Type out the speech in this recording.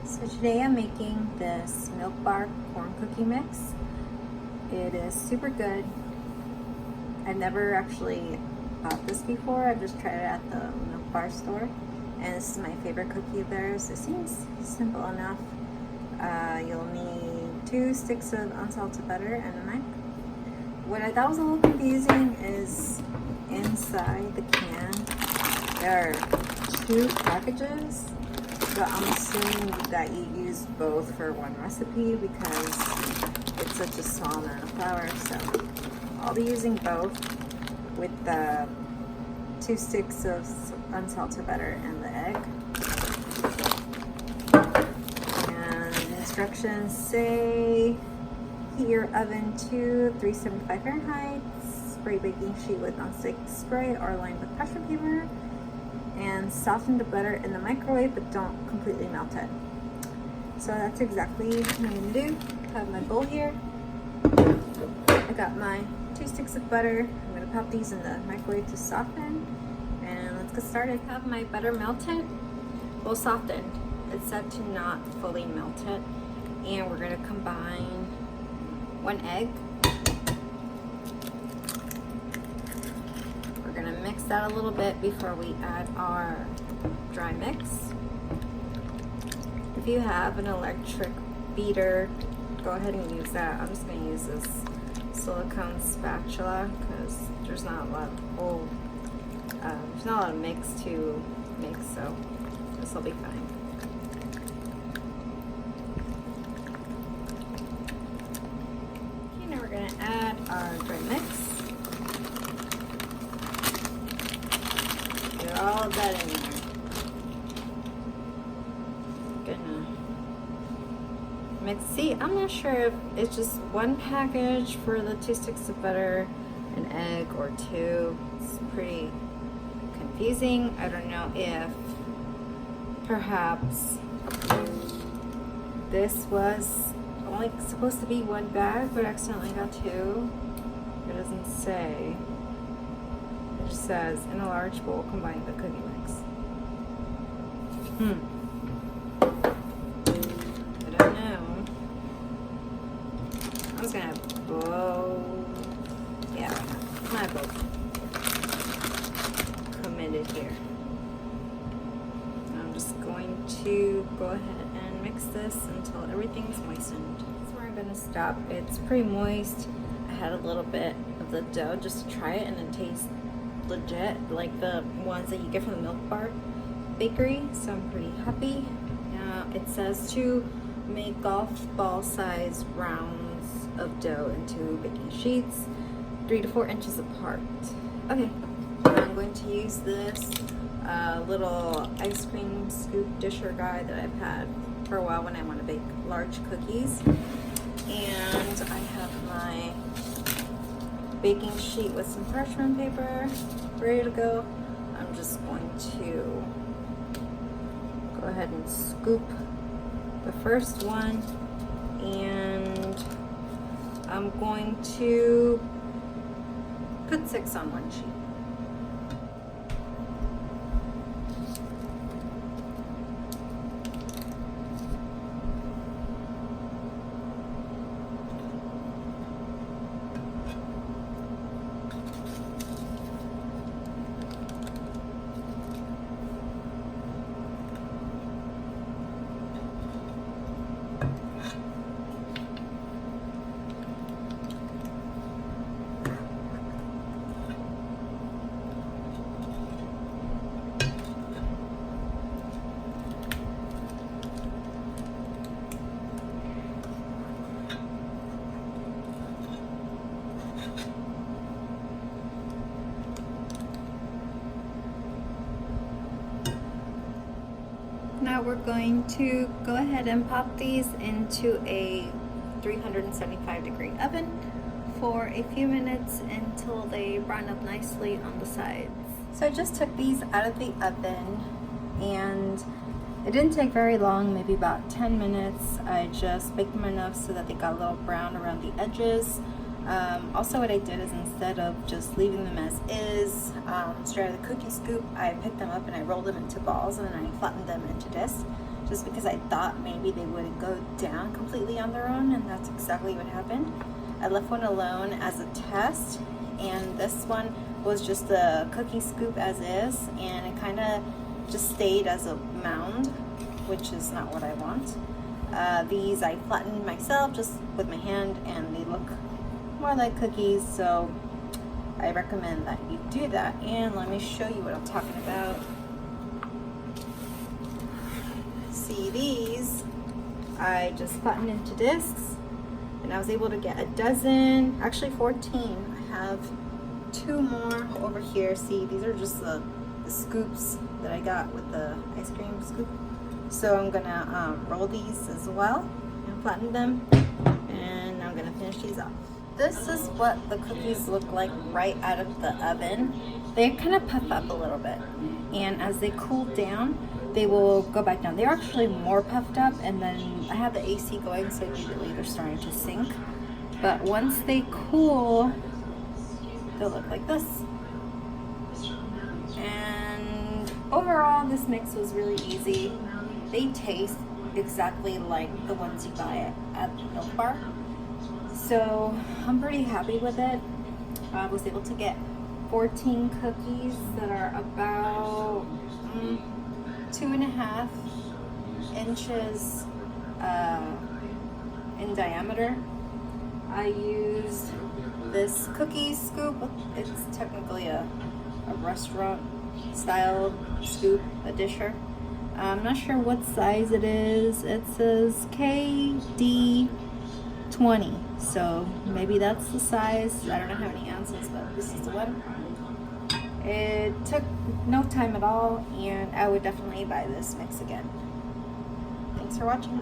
So today I'm making this Milk Bar corn cookie mix. It is super good. I've never actually bought this before. I've just tried it at the Milk Bar store. And this is my favorite cookie of theirs. It seems simple enough. You'll need 2 sticks of unsalted butter and an egg. What I thought was a little confusing is inside the can there are 2 packages. But I'm assuming that you use both for one recipe because it's such a small amount of flour. So I'll be using both with the 2 sticks of unsalted butter and the egg. And the instructions say heat your oven to 375 Fahrenheit, spray baking sheet with nonstick spray or line with parchment paper, and soften the butter in the microwave, but don't completely melt it. So that's exactly what I'm gonna do. I have my bowl here. I got my 2 sticks of butter. I'm gonna pop these in the microwave to soften, and let's get started. I have my butter melted, well softened. It's set to not fully melt it, and we're gonna combine 1 egg. We're gonna mix that a little bit before we add our dry mix. If you have an electric beater, go ahead and use that. I'm just gonna use this silicone spatula because there's not a lot of mix to mix, so this will be fine. Okay, now we're gonna add our dry mix. Get all of that in there. Gonna mix. See, I'm not sure if it's just 1 package for the 2 sticks of butter, an egg, or 2. It's pretty confusing. I don't know if perhaps this was only supposed to be 1 bag, but accidentally got 2. It doesn't say. It just says, in a large bowl, combine the cookie mix. I don't know. I'm just gonna blow. Yeah, I'm not both committed here. I'm just going to go ahead and mix this until everything's moistened. That's where I'm gonna stop. It's pretty moist. I had a little bit of the dough just to try it, and it tastes legit like the ones that you get from the Milk Bar bakery, so I'm pretty happy. Now it says to make golf ball size rounds of dough into baking sheets 3 to 4 inches apart. Okay, I'm going to use this little ice cream scoop disher guy that I've had for a while when I want to bake large cookies, and I have my baking sheet with some parchment paper ready to go. I'm just going to go ahead and scoop the first one, and I'm going to put 6 on 1 sheet. Now we're going to go ahead and pop these into a 375-degree oven for a few minutes until they brown up nicely on the sides. So I just took these out of the oven, and it didn't take very long, maybe about 10 minutes. I just baked them enough so that they got a little brown around the edges. Also what I did is, instead of just leaving them as is, straight out of the cookie scoop, I picked them up and I rolled them into balls, and then I flattened them into discs just because I thought maybe they wouldn't go down completely on their own, and that's exactly what happened. I left one alone as a test, and this one was just a cookie scoop as is, and it kind of just stayed as a mound, which is not what I want. These I flattened myself just with my hand, and they look more like cookies, so I recommend that you do that. And let me show you what I'm talking about. See, these I just flattened into discs, and I was able to get a dozen, actually 14. I have 2 more over here. See, these are just the scoops that I got with the ice cream scoop. So I'm gonna roll these as well and flatten them, and I'm gonna finish these off. This is what the cookies look like right out of the oven. They kind of puff up a little bit, and as they cool down, they will go back down. They're actually more puffed up, and then I have the AC going, so immediately they're starting to sink. But once they cool, they'll look like this. And overall, this mix was really easy. They taste exactly like the ones you buy at the Milk Bar. So I'm pretty happy with it. I was able to get 14 cookies that are about 2.5 inches in diameter. I used this cookie scoop. It's technically a restaurant style scoop, a disher. I'm not sure what size it is. It says KD20, so maybe that's the size. I don't know how many ounces, but this is the one. It took no time at all, and I would definitely buy this mix again. Thanks for watching.